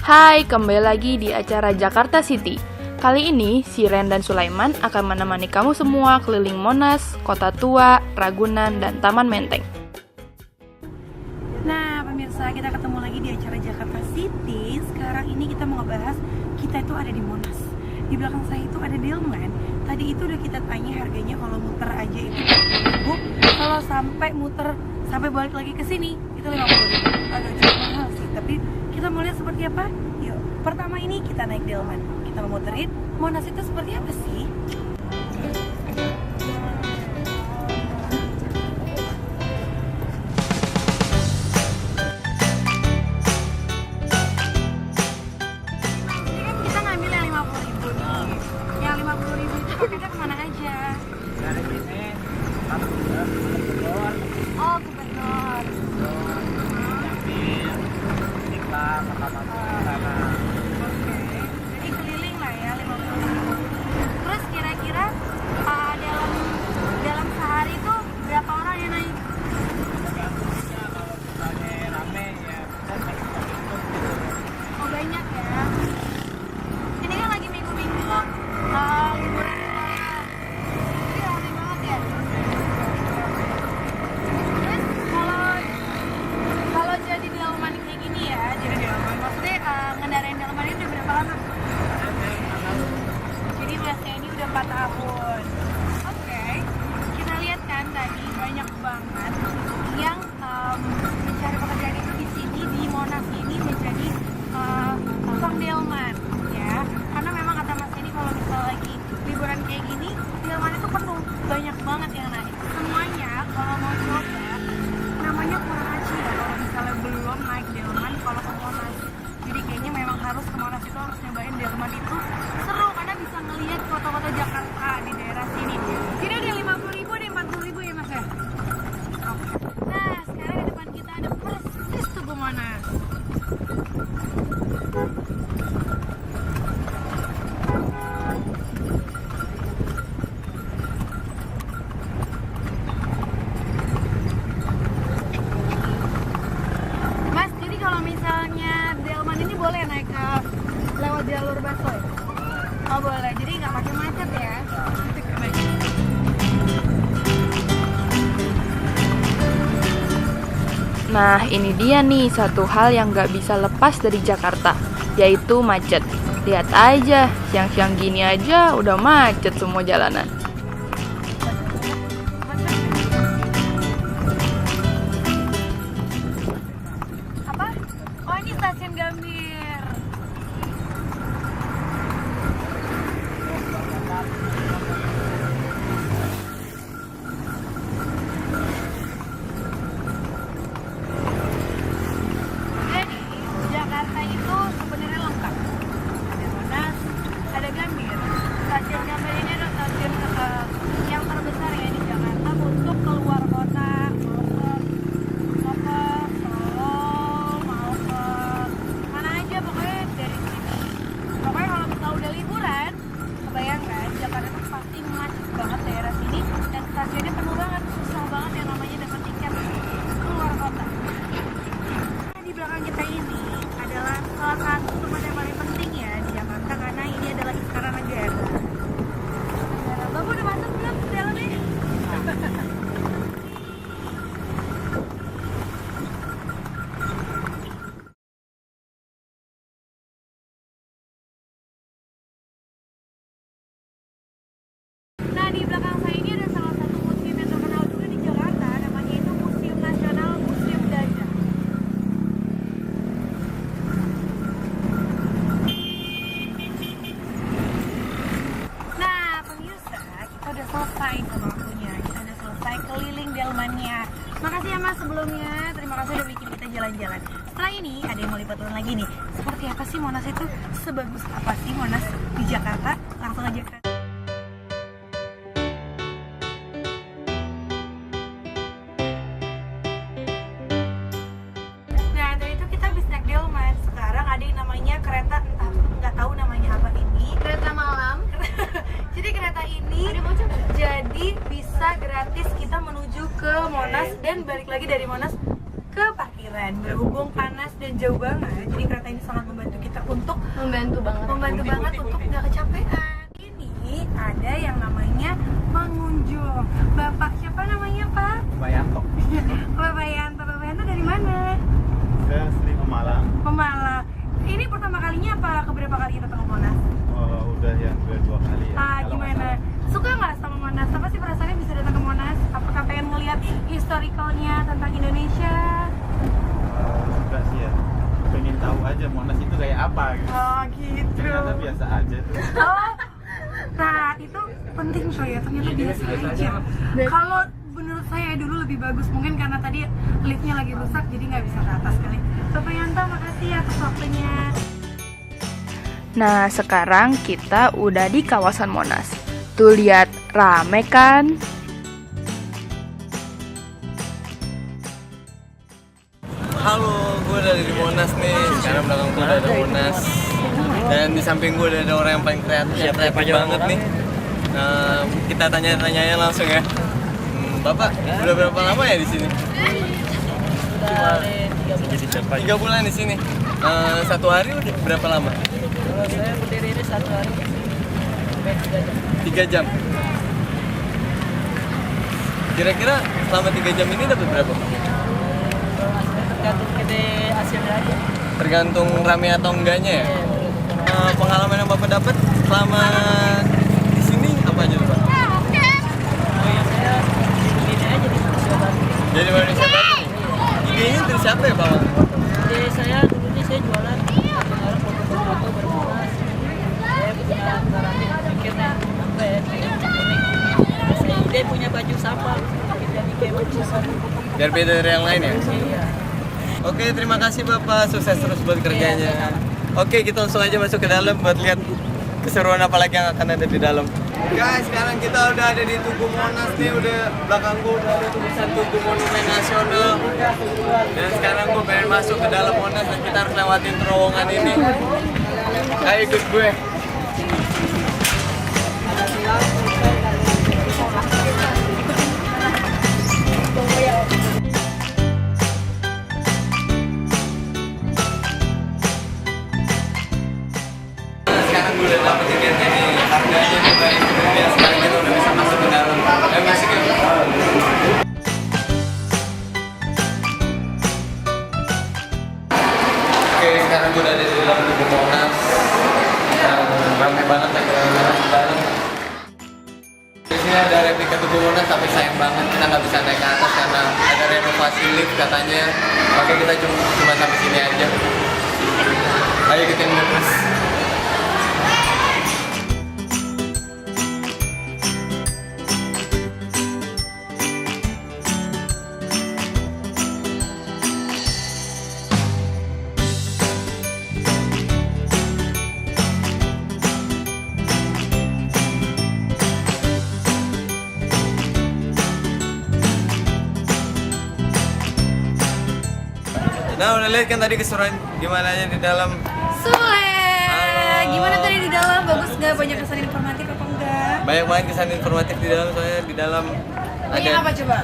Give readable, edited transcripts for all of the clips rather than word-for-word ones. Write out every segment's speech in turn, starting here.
Hai, kembali lagi di acara Jakarta City. Kali ini, Siren dan Sulaiman akan menemani kamu semua keliling Monas, Kota Tua, Ragunan, dan Taman Menteng. Nah, pemirsa, kita ketemu lagi di acara Jakarta City. Sekarang ini kita mau ngebahas, kita itu ada di Monas. Di belakang saya itu ada Delman. Tadi itu udah kita tanya harganya kalau muter aja itu 40.000. Kalau sampai muter, sampai balik lagi ke sini, itu 50.000. Agak cukup mahal sih, tapi kita mau lihat seperti apa? Yuk, pertama ini kita naik Delman. Kita mau muterin Monas itu seperti apa sih? Kita ngambil yang 50.000 nih. Yang 50.000 itu paketnya kemana aja? Dari sini Gubernur, Oh, Gubernur. Jamil, Istiqlal, Mahkamah sana. Oke. Jadi keliling lah ya 50.000. Terus kira-kira dalam sehari itu berapa orang yang naik? Tergantung kalau misalnya rame ya bisa naik mobil gitu. Oh, banyak ya. Ini kan lagi minggu-minggu liburan sekolah. Jadi rame banget ya. Terus kalau jadi delman kayak gini ya, jadi delman maksudnya ngendarain delman ini udah berapa lama? Jadi masnya ini udah 4 tahun. Oke, kita lihat kan tadi banyak banget yang mencari pekerjaan itu di sini di Monas ini menjadi tukang delman ya. Karena memang kata Mas ini kalau misal lagi liburan kayak gini, delman itu penuh, banyak banget yang naik. Semuanya kalau mau coba namanya kurang aja ya kalau misalnya belum naik delman kalau ke Monas. Jadi kayaknya memang harus ke Monas itu harus nyobain delman itu seru karena bisa ngelihat kota-kota Jakarta di daerah sini. Jadi ada 50.000 ada 40.000 ya Mas ya. Oke. Nah sekarang di depan kita ada persis Tugu Monas. Mas, jadi kalau misalnya delman ini boleh naik ke lewat jalur busway? Oh boleh, jadi nggak pakai macet ya? Nah, ini dia nih satu hal yang gak bisa lepas dari Jakarta, yaitu macet. Lihat aja, siang-siang gini aja udah macet semua jalanan. Apa? Oh ini stasiun Gambir. Jadi Jakarta itu sebenarnya lengkap. Ada Monas, ada Gambir. Stasiun Gambir ini adalah stasiun yang terbesar ya di Jakarta untuk keluar kota, mau ke Solo, mau ke mana aja pokoknya dari sini. Pokoknya kalau misalnya udah liburan, kebayangkan Jakarta itu pasti macet banget daerah sini dan stasiunnya penuh banget, susah banget yang namanya dapat tiket keluar kota. Nah, di belakang kita ini adalah salah satu tempat yang paling penting ya di Jakarta karena ini adalah Istana Negara. Bapak udah masuk belum ke dalamnya? Nah di belakang saya ini ada salah satu museum yang terkenal juga di Jakarta, namanya itu Museum Nasional Museum Gajah. Nah pemirsa, kita udah selesai sama waktunya, kita udah selesai keliling delmannya. Makasih ya Mas sebelumnya, terima kasih udah bikin kita jalan-jalan. Setelah ini ada yang mau liputan lagi nih, seperti apa sih Monas itu, sebagus apa sih Monas di Jakarta? Langsung aja ke Nah, dari itu kita habis naik delman. Sekarang ada yang namanya kereta, entah nggak tahu namanya apa ini. Kereta malam. Jadi kereta ini jadi bisa gratis kita menuju ke Monas dan balik lagi dari Monas ke parkiran. parkiran. Berhubung panas dan jauh banget, jadi kereta ini sangat membantu kita untuk Membantu banget untuk nggak kecapean. Ini ada yang namanya pengunjung. Bapak siapa namanya, Pak? Bayanto. Bapak Yanto. Bapak Yanto dari mana? Saya asli Pemalang. Pemalang. Ini pertama kalinya apa keberapa kali datang ke Monas? Udah yang kedua kali ya. Kalau Gimana? nggak salah. Suka nggak sama Monas? Apa sih perasaannya bisa datang ke Monas? Apakah pengen ngeliat historicalnya tentang Indonesia? Suka sih ya. Pengen tahu aja Monas itu kayak apa gitu. Oh gitu. Ternyata biasa aja tuh. Oh, nah itu penting coy ya, ternyata biasa aja. Kalau menurut saya dulu lebih bagus, mungkin karena tadi liftnya lagi rusak jadi nggak bisa ke atas kali. Bapak Yanto, makasih atas waktunya. Nah, sekarang kita udah di kawasan Monas. Tuh lihat, rame kan? Halo, gue udah di Monas nih. Sekarang belakang gue udah ada Monas. Dan di samping gue udah ada orang yang paling kreatif banget nih. Kita tanya-tanyanya langsung ya. Bapak, udah berapa lama ya di sini? Udah 3 bulan di sini. Satu hari udah berapa lama? Kalau saya berdiri ini 1 hari sampai 3 jam. Kira-kira selama 3 jam ini dapat berapa? tergantung gede hasilnya aja. Tergantung rame atau enggaknya ya? Pengalaman yang Bapak dapat selama di sini apa aja tuh, Pak? Oh ya saya ini aja di Indonesia Baru. Jadi manusia baru nih. Idenya dari siapa ya, Pak? Jadi saya dulunya saya jualan orang foto-foto bermonas. Saya punya karate pikirnya apa ya? Saya ide punya baju sampah, kita jadi kayak baju sampah. Biar beda dari yang lain ya? Iya. Oke, terima kasih Bapak. Sukses terus buat kerjanya. Oke, kita langsung aja masuk ke dalam buat lihat keseruan apa lagi yang akan ada di dalam. Guys, sekarang kita udah ada di Tugu Monas nih. Udah belakang gua udah ada tulisan Tugu Monumen Nasional. Dan sekarang gua pengen masuk ke dalam Monas dan kita harus lewatin terowongan ini. Ayo ikut gue. Sekarang gue udah dapet tiketnya nih, harganya nih dari sebelumnya. Sekarang kita udah bisa masuk ke dalam. Ayo masuk yuk. Oke, sekarang gue udah ada di dalam Tugu Monas. Ramai banget ya orang-orang di dalam. Di sini ada replika Tugu Monas, tapi sayang banget kita nggak bisa naik ke atas karena ada renovasi lift katanya. Oke, kita cuma sampai sini aja. Ayo kita terus. Nah, udah lihat kan tadi keseruan gimana aja di dalam. Sule, Halo. gimana tadi di dalam? Bagus nggak? Banyak kesan informatif apa enggak? Banyak banget kesan informatif di dalam, soalnya di dalam Ini apa coba?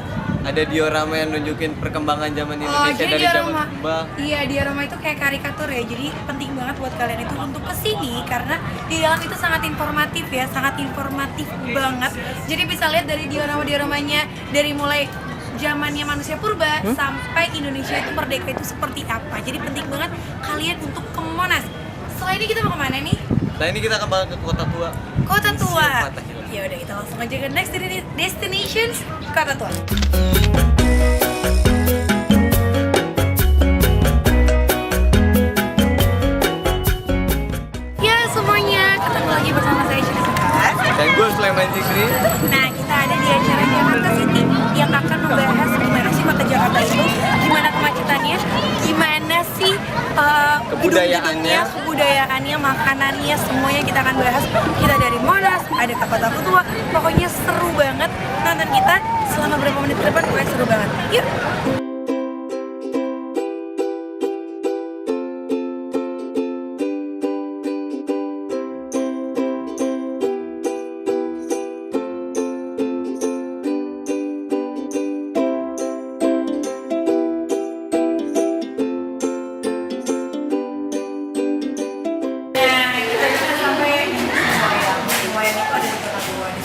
ada diorama yang nunjukin perkembangan zaman Indonesia jadi dari zaman diorama. purba. Iya, diorama itu kayak karikatur ya. Jadi penting banget buat kalian itu untuk kesini karena di dalam itu sangat informatif ya, sangat informatif banget. Jadi bisa lihat dari diorama-dioramanya dari mulai zamannya manusia purba sampai Indonesia itu merdeka itu seperti apa. Jadi penting banget kalian untuk ke Monas. Setelah ini kita mau kemana nih? Nah, ini kita kembali ke Kota Tua. Kota Tua. Museum Fathahillah. Ya udah kita langsung aja ke next destinations Kota Tua. Ya semuanya, ketemu lagi bersama saya Cina Sekarang. Dan gue Sulaiman Zikri. Nah, kita ada di acara Jakarta City yang akan membahas gimana sih kota Jakarta itu, gimana kemacetannya, gimana sih Kebudayaannya. kebudayaannya, makanannya, semuanya kita akan bahas. Kita dari Monas, ada ke Kota Tua, pokoknya seru banget. Nonton kita selama berapa menit ke depan, pokoknya seru banget. Yuk!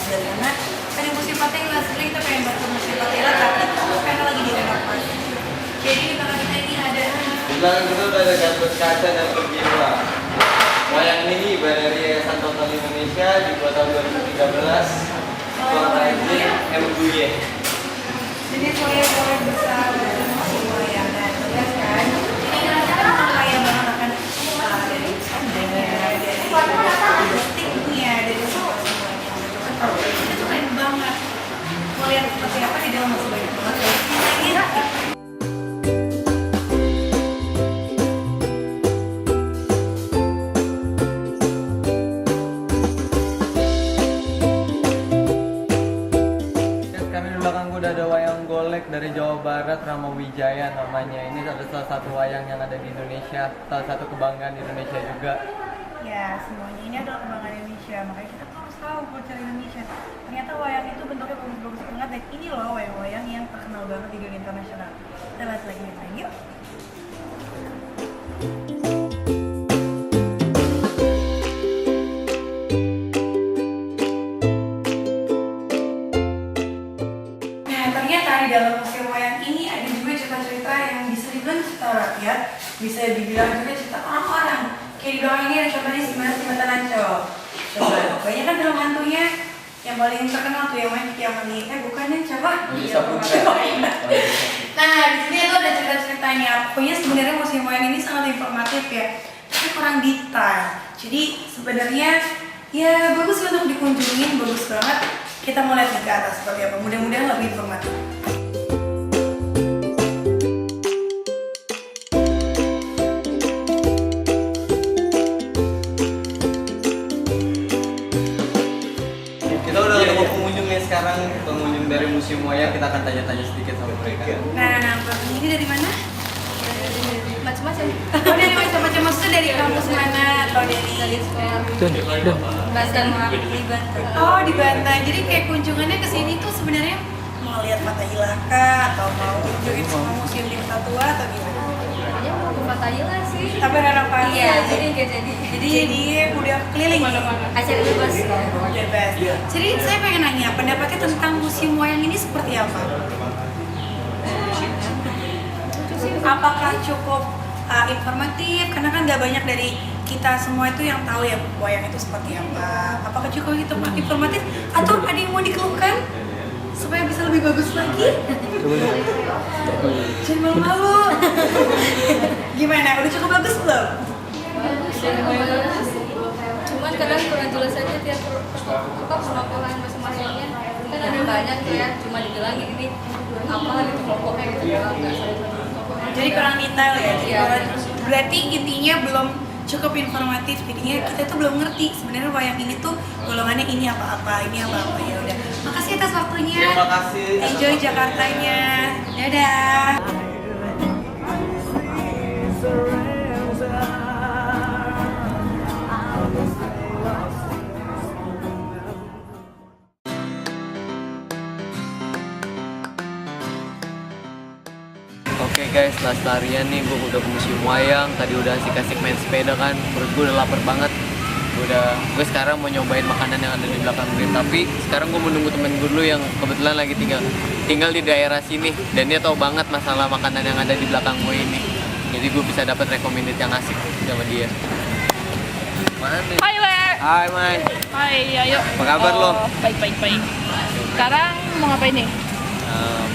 karena ada musim patela, sebenarnya kita pengen bantu musim patela tapi itu karena lagi direnovasi. Jadi di belakang kita ini ada Di belakang kita udah ada Gatot Kaca dan Berjiwa. Wayang ini dari Yayasan Total Indonesia dibuat tahun 2013. Tuan Haji M. Guye. jadi proyek-proyek besar dari musim wayang dan jelas kan. Jadi kita kaya banget akan dari sandalnya, dari sticknya, dari semuanya. Itu tuh keren banget. Mau lihat seperti apa di dalam masih banyak banget. Lagi rakit. Kami di belakang gue udah ada wayang golek dari Jawa Barat, Rama Wijaya namanya. Ini adalah salah satu wayang yang ada di Indonesia, salah satu kebanggaan Indonesia juga. Ya, semuanya ini adalah kebanggaan Indonesia, makanya kita tuh harus tahu culture Indonesia. Ternyata wayang itu bentuknya bagus-bagus banget dan ini loh wayang-wayang yang terkenal banget di dunia internasional. Kita lihat lagi yuk. Nah, ternyata di dalam museum wayang ini ada juga cerita-cerita yang bisa dibilang cerita rakyat, bisa dibilang juga cerita orang-orang. Kayak di bawah ini ada contohnya si Mas Jembatan Ancol. Coba, banyak kan film hantunya yang paling terkenal tuh yang main yang ini, bukan yang coba? Bisa buka. Nah, di sini itu ada cerita-ceritanya. Pokoknya sebenarnya museum wayang ini sangat informatif ya, tapi kurang detail. Jadi sebenarnya ya bagus untuk dikunjungin, bagus banget. Kita mau lihat ke atas seperti apa. Mudah-mudahan lebih informatif. Kita udah ketemu pengunjungnya sekarang, pengunjung dari Museum Wayang. Kita akan tanya-tanya sedikit sama mereka. Nah, Mbak ini dari mana? Macam-macam. Oh, dari macam-macam, maksudnya dari kampus mana atau dari sekolah. Banten? Oh, di Banten. Jadi kayak kunjungannya ke sini tuh sebenarnya mau lihat Fathahillah kah atau mau kunjungin semua museum di Kota Tua atau gimana? Ya mau ke Fathahillah sih. Tapi renovasi. Iya, jadi nggak jadi. Jadi udah keliling Acara bebas. bebas. Jadi saya pengen nanya pendapatnya tentang museum wayang ini seperti apa? Apakah cukup informatif? Karena kan nggak banyak dari kita semua itu yang tahu ya wayang itu seperti apa. Apakah cukup itu informatif atau ada yang mau dikeluhkan supaya bisa lebih bagus lagi? Jangan malu. Gimana? Udah cukup bagus belum? Cuman kadang kurang jelas aja tiap penampilan masing-masingnya. Kan ada banyak tuh ya, cuma dibilang ini apa gitu kelompoknya gitu doang nggak satu. Jadi kurang detail ya. Jadi Iya. berarti intinya belum cukup informatif. Jadinya kita tuh belum ngerti sebenarnya wayang ini tuh golongannya ini apa-apa, ini apa-apa. Ya udah. Makasih atas waktunya. Terima kasih. Enjoy Jakartanya. Dadah. Oke guys, setelah seharian nih gue udah ke Museum Wayang. Tadi udah asik-asik main sepeda kan. Perut gue udah lapar banget. Gue sekarang mau nyobain makanan yang ada di belakang gue. Tapi sekarang gue menunggu temen gue dulu yang kebetulan lagi tinggal di daerah sini. Dan dia tahu banget masalah makanan yang ada di belakang gue ini. Jadi gue bisa dapat recommended yang asik sama dia. Mana nih? Hai Wer. Hai Mai. Hai, ayo. Apa kabar lo? Baik. Sekarang mau ngapain nih?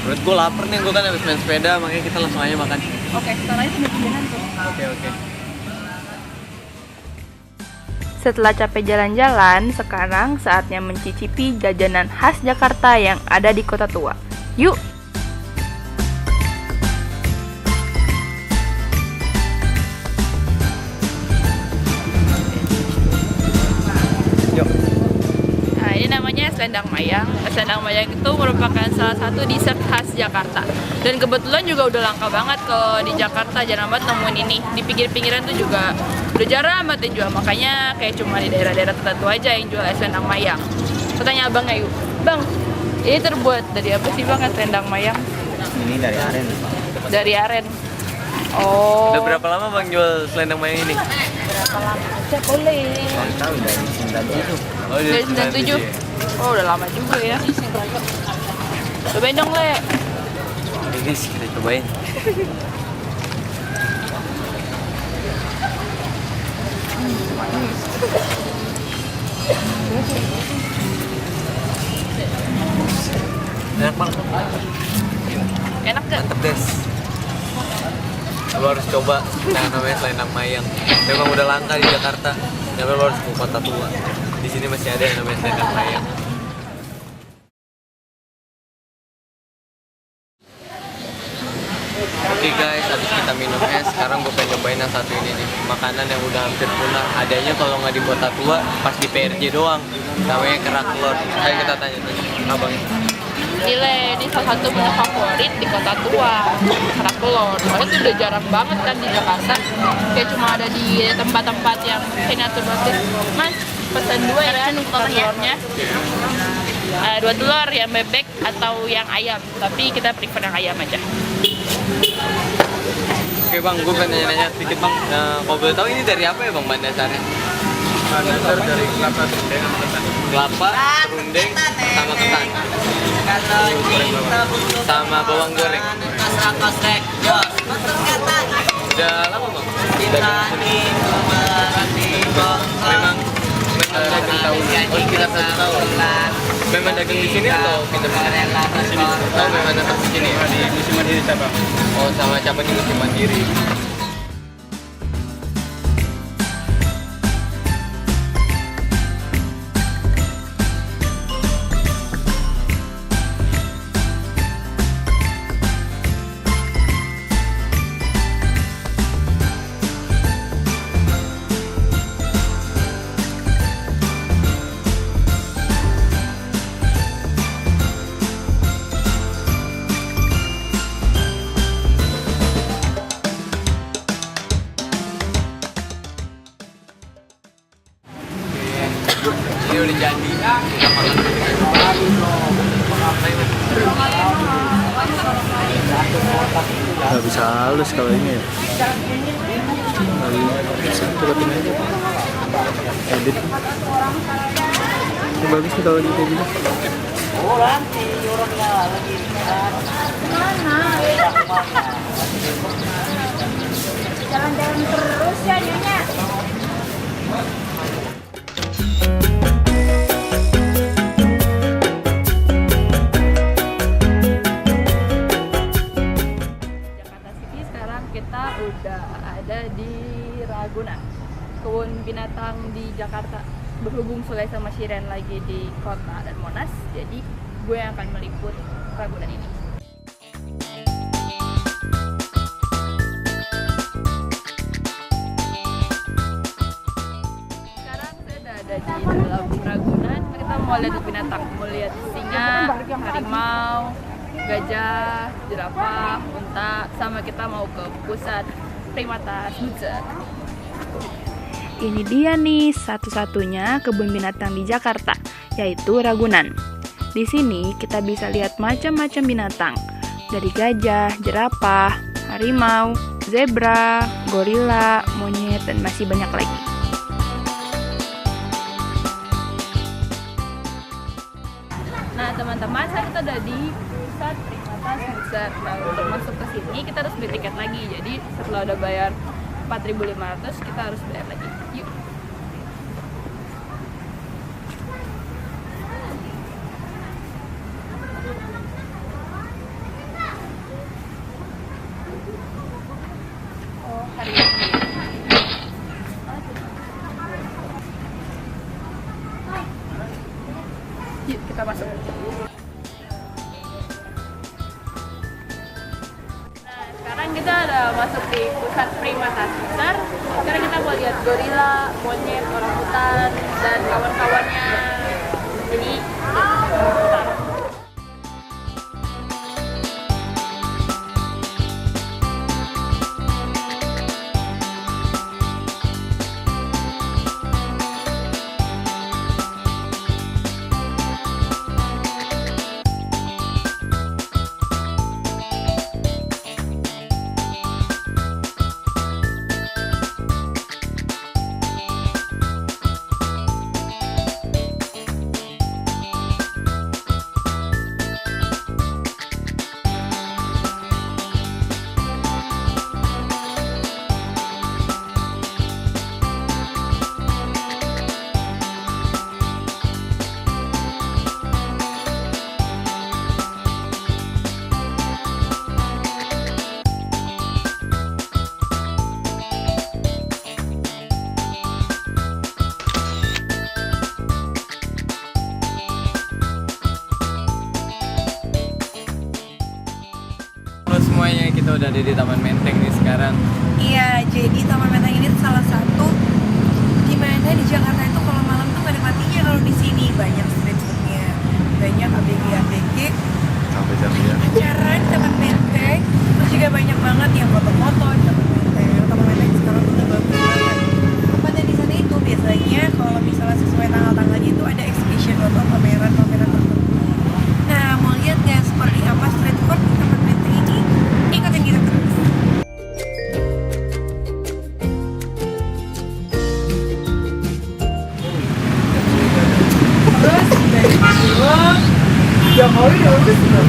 Perut gue lapar nih, gue kan habis main sepeda, makanya kita langsung aja makan. Oke, sekarang itu jalan tuh. Oke. Setelah capek jalan-jalan, sekarang saatnya mencicipi jajanan khas Jakarta yang ada di Kota Tua. Yuk! Nah, ini namanya selendang mayang. Selendang mayang itu merupakan salah satu dessert khas Jakarta. Dan kebetulan juga udah langka banget kalau di Jakarta, jarang banget nemuin ini. Di pinggir-pinggiran tuh juga udah jarang banget yang jual. Makanya kayak cuma di daerah-daerah tertentu aja yang jual selendang mayang. Tanya abangnya yuk, Bang, ini terbuat dari apa sih Bang selendang mayang? Ini dari aren. Dari aren. Oh. Udah berapa lama Bang jual selendang mayang ini? Berapa lama aja boleh. Tahu dari 97. Oh, Dari 97. Oh, udah lama juga ya. Cobain dong, Le. Oke guys, kita cobain. Enak banget. Enak gak? Mantep guys. Lo harus coba. Nah, namanya selendang mayang. Memang udah langka di Jakarta. Tapi lo harus ke kota tua. Di sini masih ada yang namanya selendang mayang. Oke guys, habis kita minum es, sekarang gue pengen cobain yang satu ini nih. Makanan yang udah hampir punah. Adanya kalau nggak di kota tua, pas di PRJ doang. Namanya kerak telur. Ayo kita tanya-tanya. Abang ini. Gile, ini salah satu menu favorit di kota tua, kerak telur. Soalnya itu udah jarang banget kan di Jakarta. Kayak cuma ada di tempat-tempat yang signature banget. Mas, pesan 2 ya kerak telurnya. 2 telur yang bebek atau yang ayam. Tapi kita prefer yang ayam aja. Oke bang, gue pengen nanya-nanya sedikit bang. Kalau boleh tahu ini dari apa ya bang bahan dasarnya? Bahan dasar dari kelapa serundeng sama ketan. Kelapa, serundeng, sama ketan. Sama bawang goreng. Udah lama bang? Dagang di sini. Memang dagang tahun. Oh sekitar 1 tahun. Memang dagang di sini atau pindah di sini? Oh memang tetap di sini. Di Musim Mandiri Sabang. Oh sama cabang di Musim Mandiri. Ini udah jadi. Kita makan. Nggak bisa halus kalau ini ya. Bisa cobain aja. Edit. Ini bagus nih kalau di kayak gini. Jalan-jalan terus ya Nyonya. Jakarta City sekarang kita udah ada di Ragunan, kebun binatang di Jakarta. Berhubung Sule sama Shiren lagi di kota dan Monas, jadi gue yang akan meliput Ragunan ini. Sekarang saya udah ada di dalam Ragunan. Kita mau lihat binatang, mau lihat singa, harimau, gajah, jerapah, unta, sama kita mau ke pusat primata zoo. Ini dia nih satu-satunya kebun binatang di Jakarta, yaitu Ragunan. Di sini kita bisa lihat macam-macam binatang, dari gajah, jerapah, harimau, zebra, gorila, monyet, dan masih banyak lagi. Nah teman-teman, saat kita ada di pusat primata zoo. Nah untuk masuk ke sini kita harus beli tiket lagi. Jadi setelah udah bayar 4.500 kita harus bayar lagi. Yuk. Oh, hari ini. Yuk kita masuk. Sekarang kita udah masuk di pusat primata besar. Sekarang kita mau lihat gorila, monyet, orangutan, dan kawan-kawannya. Jadi, bentar. kita udah ada di Taman Menteng nih sekarang. Iya, jadi Taman Menteng ini tuh salah satu di mana di Jakarta itu kalau malam tuh gak ada matinya kalau di sini. Banyak street foodnya, banyak ABG Sampai jam ya. acara di Taman Menteng. Terus juga banyak banget yang foto-foto di Taman Menteng. Taman Menteng sekarang tuh udah bagus banget. Tempatnya di sana itu biasanya kalau misalnya sesuai tanggal-tanggalnya itu ada exhibition atau pameran-pameran tertentu. Nah, mau lihat nggak seperti apa street food di Taman Menteng ini? Ikutin kita terus. Terus dari dulu Jokowi udah lulus belum?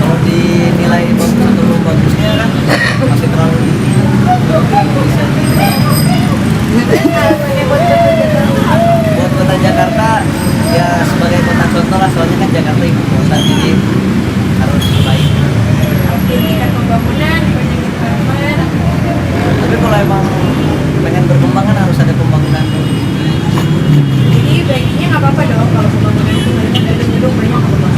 Kalau dinilai bagus atau bagusnya kan masih terlalu dini. Buat kota Jakarta ya sebagai kota contoh lah, soalnya kan Jakarta ibu kota, jadi harus baik. Tingkat pembangunan, banyak taman. Tapi kalau emang pengen berkembang kan harus ada pembangunan. Jadi baiknya nggak apa-apa dong kalau pembangunan itu banyak ada gedung banyak apa-apa.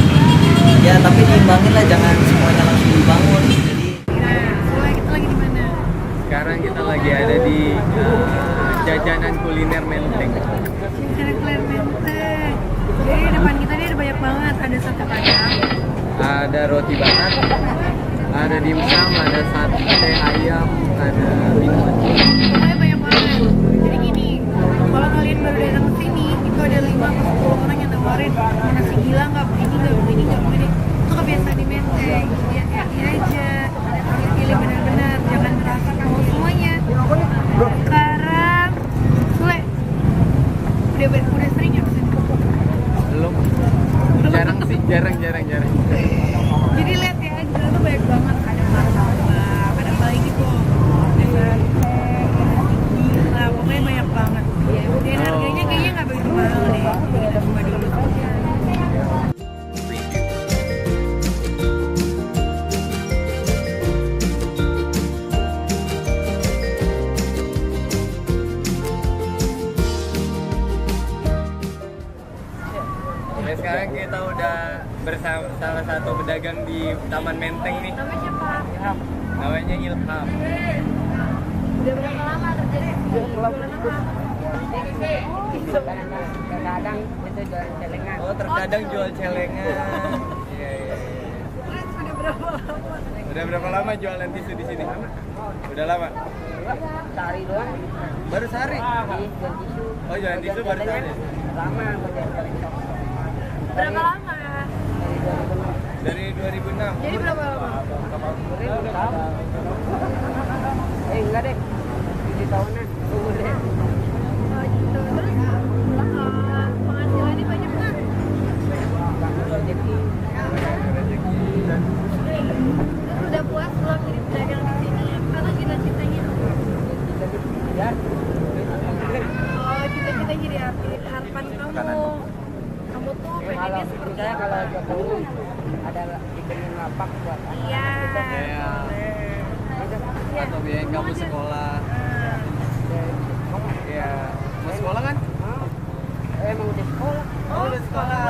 Ya tapi diimbangin lah, jangan semuanya langsung dibangun. Jadi Nah, mulai kita lagi di mana? Sekarang kita lagi ada di jajanan kuliner Menteng. Jalan Kler Menteng. Jadi depan kita ini ada banyak banget. Ada sate padang, Ada roti bakar, ada dimsum, ada sate ayam, ada minuman. pokoknya banyak banget. Jadi gini, kalau kalian baru datang ke sini, itu ada 5 atau 10 orang yang nawarin mau nasi gila nggak, begini nggak, begini nggak, begini. Itu kebiasaan di Menteng. Ya yakin aja, pilih benar-benar, jangan merasa mau semuanya. Sekarang, Sule, udah sering ya kesini? Belum. Jarang sih, jarang. Jadi lihat ya, di sana tuh banyak banget. Ada martabak, ada apa lagi tuh? Ada sate, ada nasi gila, pokoknya banyak banget. Dan harganya kayaknya nggak begitu mahal deh. Kita coba dulu. Nah, sekarang kita udah bersama salah satu pedagang di Taman Menteng nih. Nama siapa? Namanya Ilham. Udah berapa lama kerja? Jualan apa? Kadang itu jualan celengan. Oh, terkadang jual celengan. Iya. Terus udah berapa lama? Udah berapa lama jualan tisu di sini? Udah lama. Sehari doang. Baru sehari. Jual tisu. Oh, jualan tisu baru sehari. Lama kerja celengan. Berapa lama? Dari 2006. Jadi berapa lama? Enggak deh. 7 tahunan. Tunggu deh. Oh gitu. Terus penghasilannya banyak nggak? Rezeki. Terus udah puas belum jadi pedagang di sini? Atau cita-citanya apa? Ya. Oh, cita-cita jadi artis. Harapan kamu. Kamu tuh pengennya seperti Saya apa? kalau Jokowi ada bikinin lapak buat anak. Iya. Iya. Iya. Atau biayain kamu sekolah. Ah. Iya. Mau sekolah kan? Emang udah sekolah. Oh, sekolah.